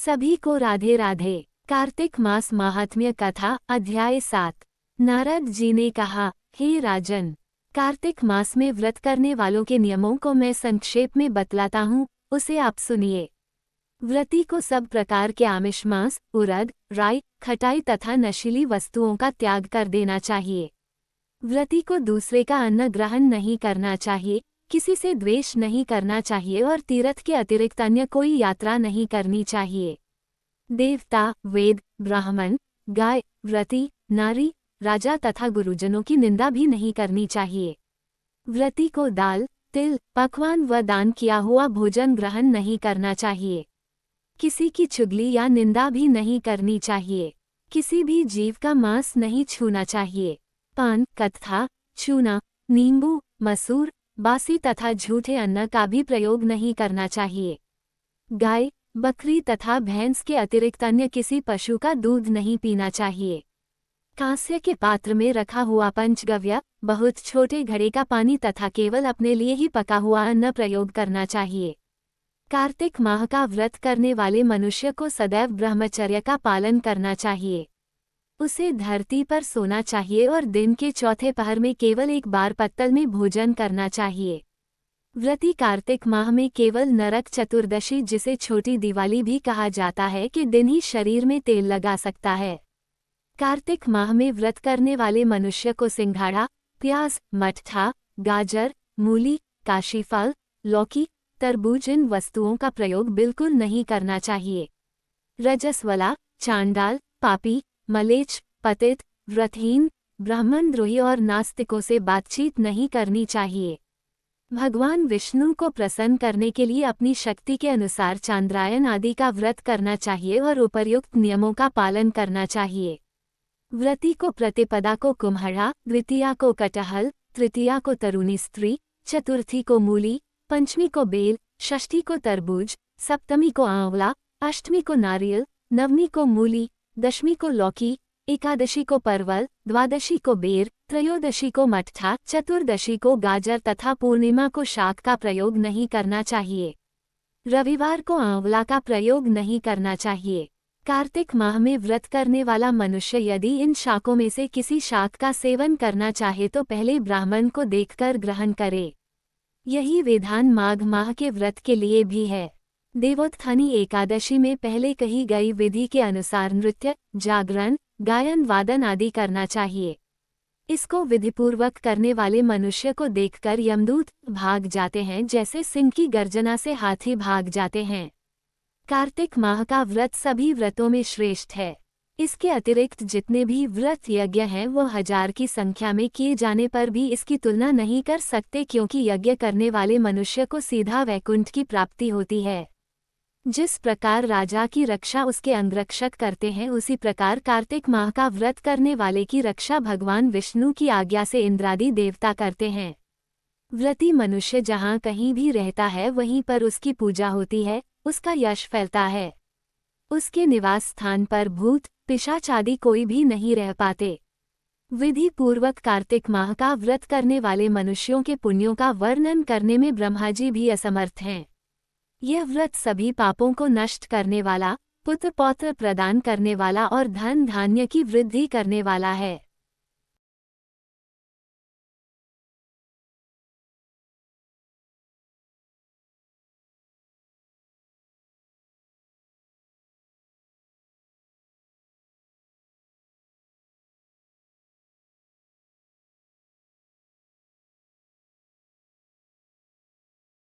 सभी को राधे राधे। कार्तिक मास महात्म्य कथा अध्याय 7। नारद जी ने कहा, हे राजन, कार्तिक मास में व्रत करने वालों के नियमों को मैं संक्षेप में बतलाता हूँ, उसे आप सुनिए। व्रती को सब प्रकार के आमिष, मांस, उड़द, राई, खटाई तथा नशीली वस्तुओं का त्याग कर देना चाहिए। व्रती को दूसरे का अन्न ग्रहण नहीं करना चाहिए, किसी से द्वेष नहीं करना चाहिए और तीर्थ के अतिरिक्त अन्य कोई यात्रा नहीं करनी चाहिए। देवता, वेद, ब्राह्मण, गाय, व्रती, नारी, राजा तथा गुरुजनों की निंदा भी नहीं करनी चाहिए। व्रती को दाल, तिल, पकवान व दान किया हुआ भोजन ग्रहण नहीं करना चाहिए। किसी की चुगली या निंदा भी नहीं करनी चाहिए। किसी भी जीव का मांस नहीं छूना चाहिए। पान, कत्था, चूना, नींबू, मसूर, बासी तथा झूठे अन्न का भी प्रयोग नहीं करना चाहिए। गाय, बकरी तथा भैंस के अतिरिक्त अन्य किसी पशु का दूध नहीं पीना चाहिए। कांस्य के पात्र में रखा हुआ पंचगव्य, बहुत छोटे घड़े का पानी तथा केवल अपने लिए ही पका हुआ अन्न प्रयोग करना चाहिए। कार्तिक माह का व्रत करने वाले मनुष्य को सदैव ब्रह्मचर्य का पालन करना चाहिए। उसे धरती पर सोना चाहिए और दिन के चौथे पहर में केवल एक बार पत्तल में भोजन करना चाहिए। व्रती कार्तिक माह में केवल नरक चतुर्दशी, जिसे छोटी दिवाली भी कहा जाता है, के दिन ही शरीर में तेल लगा सकता है। कार्तिक माह में व्रत करने वाले मनुष्य को सिंघाड़ा, प्याज, मट्ठा, गाजर, मूली, काशीफल, लौकी, तरबूज इन वस्तुओं का प्रयोग बिल्कुल नहीं करना चाहिए। रजस्वला, चांडाल, पापी, मलेच्छ, पतित, व्रतहीन, ब्राह्मणद्रोही और नास्तिकों से बातचीत नहीं करनी चाहिए। भगवान विष्णु को प्रसन्न करने के लिए अपनी शक्ति के अनुसार चांद्रायन आदि का व्रत करना चाहिए और उपर्युक्त नियमों का पालन करना चाहिए। व्रती को प्रतिपदा को कुम्हड़ा, द्वितीया को कटहल, तृतीया को तरुणी स्त्री, चतुर्थी को मूली, पंचमी को बेल, षष्ठी को तरबूज, सप्तमी को आंवला, अष्टमी को नारियल, नवमी को मूली, दशमी को लौकी, एकादशी को परवल, द्वादशी को बेर, त्रयोदशी को मट्ठा, चतुर्दशी को गाजर तथा पूर्णिमा को शाक का प्रयोग नहीं करना चाहिए। रविवार को आंवला का प्रयोग नहीं करना चाहिए। कार्तिक माह में व्रत करने वाला मनुष्य यदि इन शाकों में से किसी शाक का सेवन करना चाहे तो पहले ब्राह्मण को देखकर ग्रहण करे। यही विधान माघ माह के व्रत के लिए भी है। देवोत्थानी एकादशी में पहले कही गई विधि के अनुसार नृत्य, जागरण, गायन, वादन आदि करना चाहिए। इसको विधिपूर्वक करने वाले मनुष्य को देखकर यमदूत भाग जाते हैं, जैसे सिंह की गर्जना से हाथी भाग जाते हैं। कार्तिक माह का व्रत सभी व्रतों में श्रेष्ठ है। इसके अतिरिक्त जितने भी व्रत यज्ञ हैं वो 1000 की संख्या में किए जाने पर भी इसकी तुलना नहीं कर सकते, क्योंकि यज्ञ करने वाले मनुष्य को सीधा वैकुंठ की प्राप्ति होती है। जिस प्रकार राजा की रक्षा उसके अंगरक्षक करते हैं, उसी प्रकार कार्तिक माह का व्रत करने वाले की रक्षा भगवान विष्णु की आज्ञा से इंद्रादि देवता करते हैं। व्रती मनुष्य जहाँ कहीं भी रहता है वहीं पर उसकी पूजा होती है, उसका यश फैलता है। उसके निवास स्थान पर भूत, पिशाच आदि कोई भी नहीं रह पाते। विधि पूर्वक कार्तिक माह का व्रत करने वाले मनुष्यों के पुण्यों का वर्णन करने में ब्रह्माजी भी असमर्थ हैं। यह व्रत सभी पापों को नष्ट करने वाला, पुत्र पौत्र प्रदान करने वाला और धन धान्य की वृद्धि करने वाला है।